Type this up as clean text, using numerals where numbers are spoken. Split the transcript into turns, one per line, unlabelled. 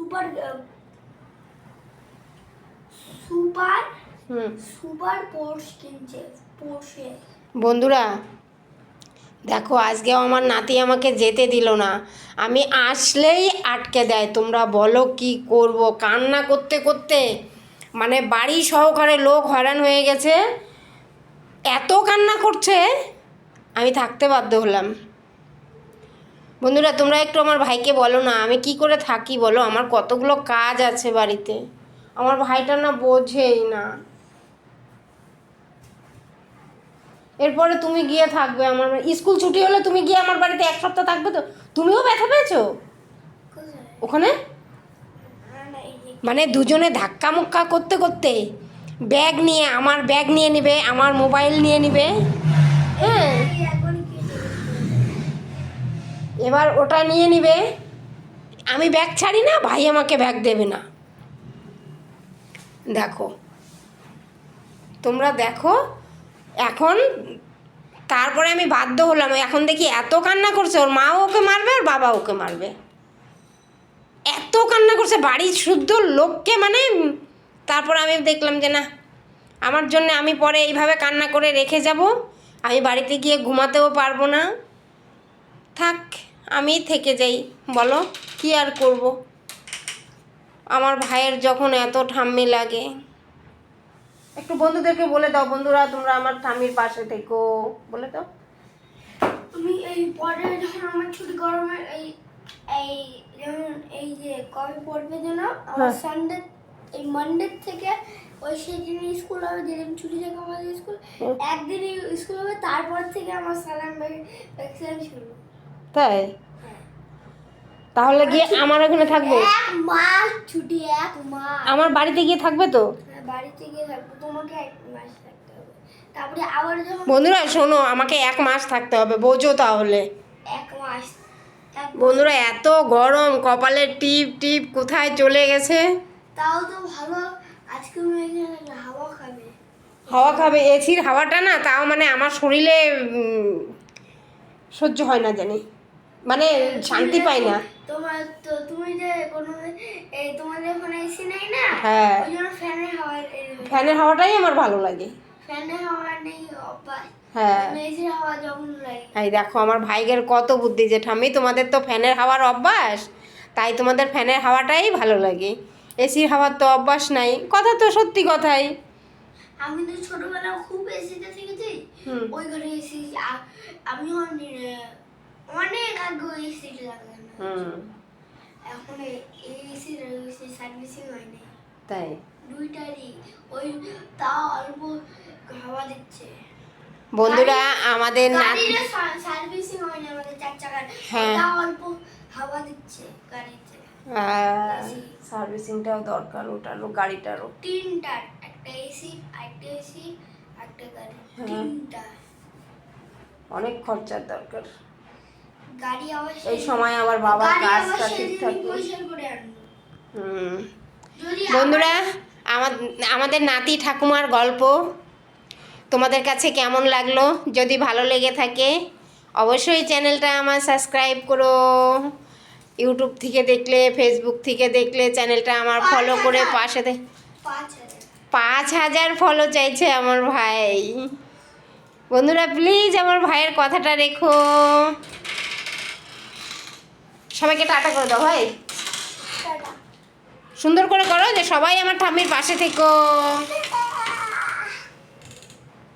Super super super পোর্শ কিনছে Porsche.
বন্ধুরা দেখো, আজকেও আমার নাতি আমাকে যেতে দিল না, আমি আসলেই আটকে দেয়। তোমরা বলো কি করব, কান্না করতে করতে মানে বাড়ি সহকারে লোক হয়রান হয়ে গেছে, এত কান্না করছে আমি থাকতে বাধ্য হলাম। বন্ধুরা তোমরা একটু আমার ভাইকে বলো না, আমি কি করে থাকি বলো, আমার কতগুলো কাজ আছে বাড়িতে, আমার ভাইটা না বোঝেই না। এরপরে তুমি গিয়ে থাকবে, আমার স্কুল ছুটি হলে তুমি গিয়ে আমার বাড়িতে 1 সপ্তাহ থাকবে তো? তুমিও ব্যথা পেয়েছো ওখানে? মানে দুজনে ধাক্কা মুক্কা করতে করতে ব্যাগ নিয়ে, আমার ব্যাগ নিয়ে নেবে, আমার মোবাইল নিয়ে নেবে। হ্যাঁ, এবার ওটা নিয়ে নিবে, আমি ব্যাগ ছাড়ি না, ভাই আমাকে ব্যাগ দেবে না। দেখো তোমরা দেখো, এখন তারপরে আমি বাধ্য হলাম, এখন দেখি এত কান্না করছে, ওর মাও ওকে মারবে আর বাবা ওকে মারবে, এত কান্না করছে বাড়ির শুদ্ধ লোককে মানে। তারপর আমি দেখলাম যে না, আমার জন্য আমি পরে এইভাবে কান্না করে রেখে যাব, আমি বাড়িতে গিয়ে ঘুমাতেও পারবো না, থাক আমি থেকে যাই। বলো কি আর করব, আমার ভাইয়ের যখন এত ঠাম্মি লাগে। একটু বন্ধুদেরকে বলে দাও, বন্ধুরা তোমরা আমার ঠাম্মির পাশে থেকো, বলে দাও।
আমি এই পরে যখন আমার ছুটি গরমের এই এই যেমন এই যে কবে পড়বে যেন আমার সানডে, এই মানডে থেকে ওই সেদিন স্কুল হবে, যেদিন ছুটি থাকে আমাদের স্কুল, একদিনই স্কুল হবে, তারপর থেকে আমার সালাম ভ্যাকসিন শুরু।
তাই? তাহলে গিয়ে আমার ওখানে থাকবে
1 মাস ছুটি, 1 মাস
আমার বাড়িতে গিয়ে থাকবে তো?
বাড়িতে গিয়ে থাকবো, তোমাকে 1 মাস থাকতে হবে, তারপরে আবার যখন।
বন্ধুরা শোনো, আমাকে 1 মাস থাকতে হবে, বোঝো তাহলে।
1 মাস
বন্ধুরা এত গরম, কপালে টিপ টিপ কোথায় চলে গেছে।
তাও তো ভালো, আজকে মেয়ে হাওয়া খাবে।
হাওয়া খাবে, এসির হাওয়াটা না তাও মানে আমার শরীরে সহ্য হয় না জানি, মানে শান্তি পাই না।
তোমার তো তুমি যে কোনো এই তোমাদের ওখানে এসি নাই না,
হ্যাঁ,
ওই জন্য
ফ্যানের হাওয়াটাই আমার ভালো লাগে।
ফ্যানের হাওয়া নেই অভ্যাস।
হ্যাঁ,
এসির হাওয়া যখন লাগে।
এই দেখো আমার ভাইয়ের কত বুদ্ধি, যে ঠাম্মি তোমাদের তো ফ্যানের হাওয়ার অভ্যাস, তাই তোমাদের ফ্যানের হাওয়াটাই ভালো লাগে, এসির হাওয়ার তো অভ্যাস নাই। কথা তো সত্যি কথাই।
আমি তো ছোটবেলায় খুব এসিতে থেকেছি, ওই ঘরে এসি আমি অনেক আগে ওই এসিতে লাগলাম, এখন এই এসির সার্ভিসিং হয়নি।
তাই?
দুইটারই ওই তাও অল্প হাওয়া দিচ্ছে।
বন্ধুরা আমাদের
সার্ভিসিং হয়নি আমাদের 4 চাকার,
হ্যাঁ
তাও অল্প হাওয়া দিচ্ছে গাড়িতে।
সার্ভিসিংটাও দরকার ওটারও, গাড়িটারও।
3টা, একটা এসি, একটা এসি, একটা গাড়ি, 3টা।
অনেক খরচার দরকার।
গাড়ি আবার
এই সময় আমার বাবার কাজটা ঠিকঠাক
করে আনবো।
বন্ধুরা আমাদের নাতি ঠাকুমার গল্প তোমাদের কাছে কেমন লাগলো? যদি ভালো লেগে থাকে অবশ্যই চ্যানেলটা আমার সাবস্ক্রাইব করো। ইউটিউব থেকে দেখলে, ফেসবুক থেকে দেখলে চ্যানেলটা আমার ফলো করে পাশে 5000 ফলো চাইছে আমার ভাই। বন্ধুরা প্লিজ আমার ভাইয়ের কথাটা রেখো। সবাইকে টাটা করে দাও ভাই, সুন্দর করে করো, যে সবাই আমার ঠাম্মির পাশে থেকো।